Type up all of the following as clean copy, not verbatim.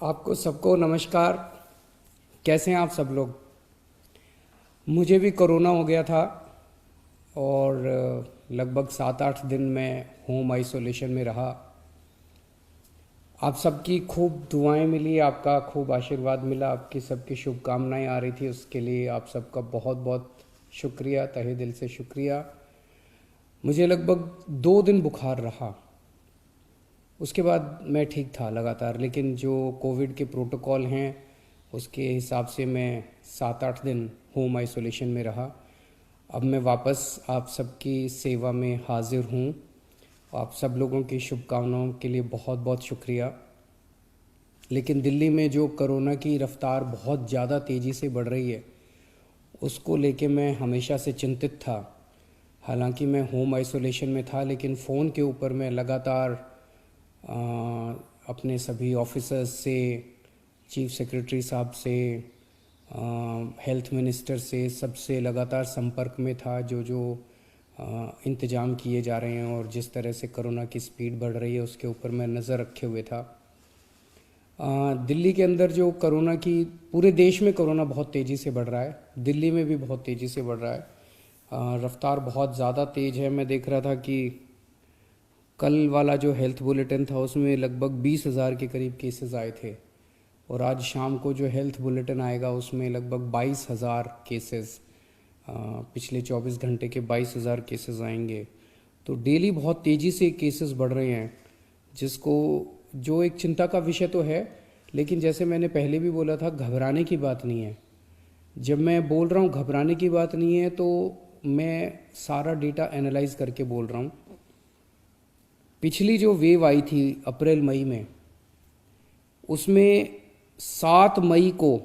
आपको सबको नमस्कार। कैसे हैं आप सब लोग? मुझे भी कोरोना हो गया था और लगभग 7-8 दिन मैं होम आइसोलेशन में रहा। आप सबकी खूब दुआएं मिली, आपका खूब आशीर्वाद मिला, आपकी सबकी शुभकामनाएं आ रही थी, उसके लिए आप सबका बहुत बहुत शुक्रिया, तहे दिल से शुक्रिया। मुझे लगभग 2 दिन बुखार रहा, उसके बाद मैं ठीक था लगातार, लेकिन जो कोविड के प्रोटोकॉल हैं उसके हिसाब से मैं 7-8 दिन होम आइसोलेशन में रहा। अब मैं वापस आप सबकी सेवा में हाजिर हूँ। आप सब लोगों की शुभकामनाओं के लिए बहुत बहुत शुक्रिया। लेकिन दिल्ली में जो कोरोना की रफ़्तार बहुत ज़्यादा तेज़ी से बढ़ रही है, उसको लेके मैं हमेशा से चिंतित था। हालांकि मैं होम आइसोलेशन में था, लेकिन फ़ोन के ऊपर मैं लगातार अपने सभी ऑफिसर्स से, चीफ सेक्रेटरी साहब से, हेल्थ मिनिस्टर से, सबसे लगातार संपर्क में था। जो जो इंतज़ाम किए जा रहे हैं और जिस तरह से कोरोना की स्पीड बढ़ रही है उसके ऊपर मैं नज़र रखे हुए था। दिल्ली के अंदर जो कोरोना की, पूरे देश में कोरोना बहुत तेज़ी से बढ़ रहा है, दिल्ली में भी बहुत तेज़ी से बढ़ रहा है। रफ्तार बहुत ज़्यादा तेज़ है। मैं देख रहा था कि कल वाला जो हेल्थ बुलेटिन था उसमें लगभग 20,000 के करीब केसेस आए थे, और आज शाम को जो हेल्थ बुलेटिन आएगा उसमें लगभग 22,000 केसेस, पिछले 24 घंटे के 22,000 केसेस आएंगे। तो डेली बहुत तेज़ी से केसेस बढ़ रहे हैं, जिसको, जो एक चिंता का विषय तो है, लेकिन जैसे मैंने पहले भी बोला था, घबराने की बात नहीं है। जब मैं बोल रहा हूँ घबराने की बात नहीं है, तो मैं सारा डेटा एनालाइज करके बोल रहा हूँ। पिछली जो वेव आई थी अप्रैल मई में, उसमें 7 मई को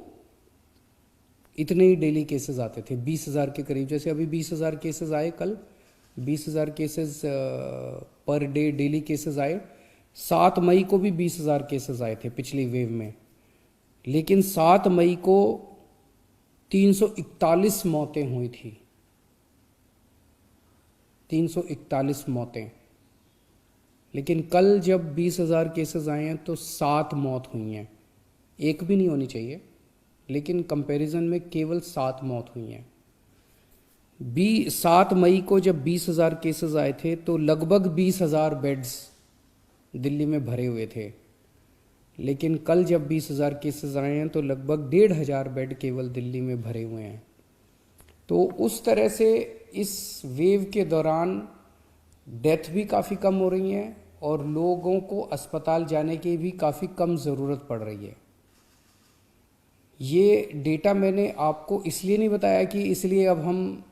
इतने ही डेली केसेस आते थे, 20,000 के करीब। जैसे अभी 20,000 केसेस आए, कल 20,000 cases per day daily cases आए। 7 मई को भी 20,000 केसेस आए थे पिछली वेव में, लेकिन 7 मई को 341 मौतें हुई थी। 341 मौतें। लेकिन कल जब 20,000 केसेस आए हैं तो 7 मौत हुई हैं। एक भी नहीं होनी चाहिए, लेकिन कंपैरिजन में केवल 7 मौत हुई हैं। 7 मई को जब 20,000 केसेस आए थे तो लगभग 20,000 बेड्स दिल्ली में भरे हुए थे, लेकिन कल जब 20,000 केसेस आए हैं तो लगभग 1,500 बेड केवल दिल्ली में भरे हुए हैं। तो उस तरह से इस वेव के दौरान डेथ भी काफ़ी कम हो रही हैं और लोगों को अस्पताल जाने की भी काफ़ी कम ज़रूरत पड़ रही है। ये डेटा मैंने आपको इसलिए नहीं बताया कि इसलिए अब हम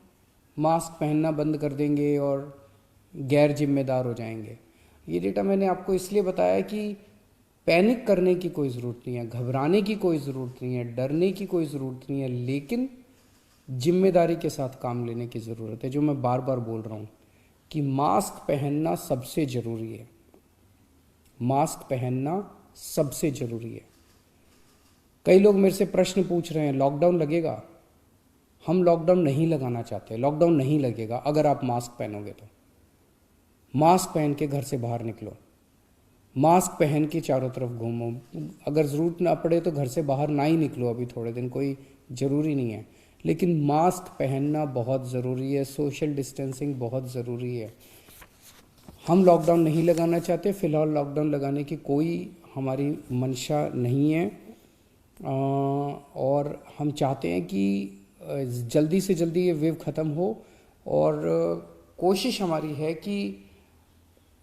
मास्क पहनना बंद कर देंगे और गैर जिम्मेदार हो जाएंगे। ये डेटा मैंने आपको इसलिए बताया कि पैनिक करने की कोई ज़रूरत नहीं है, घबराने की कोई ज़रूरत नहीं है, डरने की कोई ज़रूरत नहीं है, लेकिन जिम्मेदारी के साथ काम लेने की ज़रूरत है। जो मैं बार बार बोल रहा हूँ कि मास्क पहनना सबसे ज़रूरी है। मास्क पहनना सबसे ज़रूरी है। कई लोग मेरे से प्रश्न पूछ रहे हैं, लॉकडाउन लगेगा? हम लॉकडाउन नहीं लगाना चाहते। लॉकडाउन नहीं लगेगा अगर आप मास्क पहनोगे तो। मास्क पहन के घर से बाहर निकलो, मास्क पहन के चारों तरफ घूमो। अगर ज़रूरत ना पड़े तो घर से बाहर ना ही निकलो, अभी थोड़े दिन कोई ज़रूरी नहीं है, लेकिन मास्क पहनना बहुत ज़रूरी है। सोशल डिस्टेंसिंग बहुत ज़रूरी है। हम लॉकडाउन नहीं लगाना चाहते, फ़िलहाल लॉकडाउन लगाने की कोई हमारी मंशा नहीं है, और हम चाहते हैं कि जल्दी से जल्दी ये वेव ख़त्म हो, और कोशिश हमारी है कि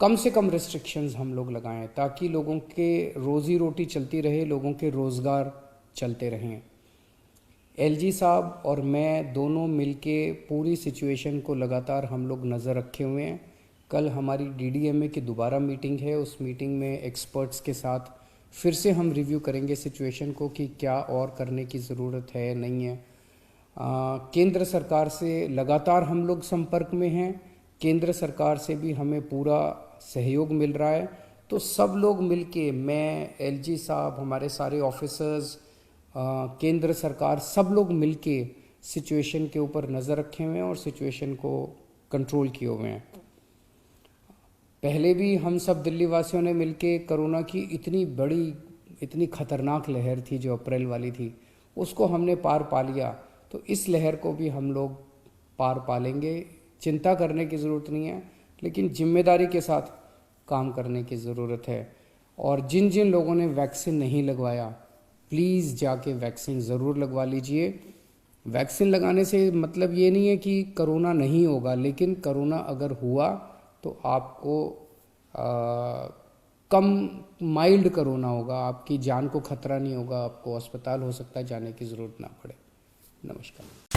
कम से कम रिस्ट्रिक्शंस हम लोग लगाएं, ताकि लोगों के रोज़ी रोटी चलती रहे, लोगों के रोज़गार चलते रहें। एलजी साहब और मैं दोनों मिलके पूरी सिचुएशन को लगातार हम लोग नज़र रखे हुए हैं। कल हमारी डीडीएमए की दोबारा मीटिंग है। उस मीटिंग में एक्सपर्ट्स के साथ फिर से हम रिव्यू करेंगे सिचुएशन को कि क्या और करने की ज़रूरत है, नहीं है। केंद्र सरकार से लगातार हम लोग संपर्क में हैं। केंद्र सरकार से भी हमें पूरा सहयोग मिल रहा है। तो सब लोग मिलके, मैं, एलजी साहब, हमारे सारे ऑफिसर्स, केंद्र सरकार, सब लोग मिलके सिचुएशन के ऊपर नज़र रखे हुए हैं और सिचुएशन को कंट्रोल किए हुए हैं। पहले भी हम सब दिल्ली वासियों ने मिलके कोरोना की इतनी बड़ी इतनी खतरनाक लहर थी जो अप्रैल वाली थी, उसको हमने पार पा लिया, तो इस लहर को भी हम लोग पार पा लेंगे। चिंता करने की ज़रूरत नहीं है, लेकिन जिम्मेदारी के साथ काम करने की ज़रूरत है। और जिन जिन लोगों ने वैक्सीन नहीं लगवाया, प्लीज़ जाके वैक्सीन ज़रूर लगवा लीजिए। वैक्सीन लगाने से मतलब ये नहीं है कि कोरोना नहीं होगा, लेकिन कोरोना अगर हुआ तो आपको कम माइल्ड कोरोना होगा, आपकी जान को खतरा नहीं होगा, आपको अस्पताल हो सकता है जाने की ज़रूरत ना पड़े। नमस्कार।